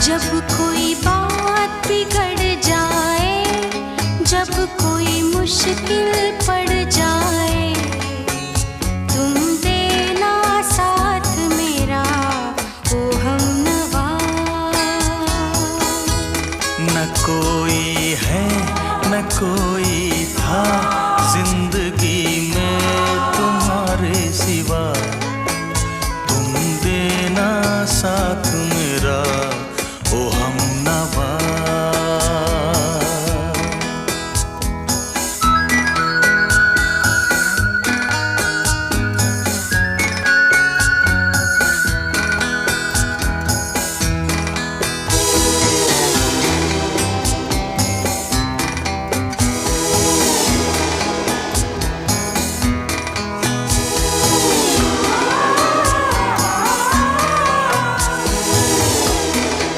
जब कोई बात बिगड़ जाए, जब कोई मुश्किल पड़ जाए, तुम देना साथ मेरा ओ हमनवा। न कोई है न कोई था,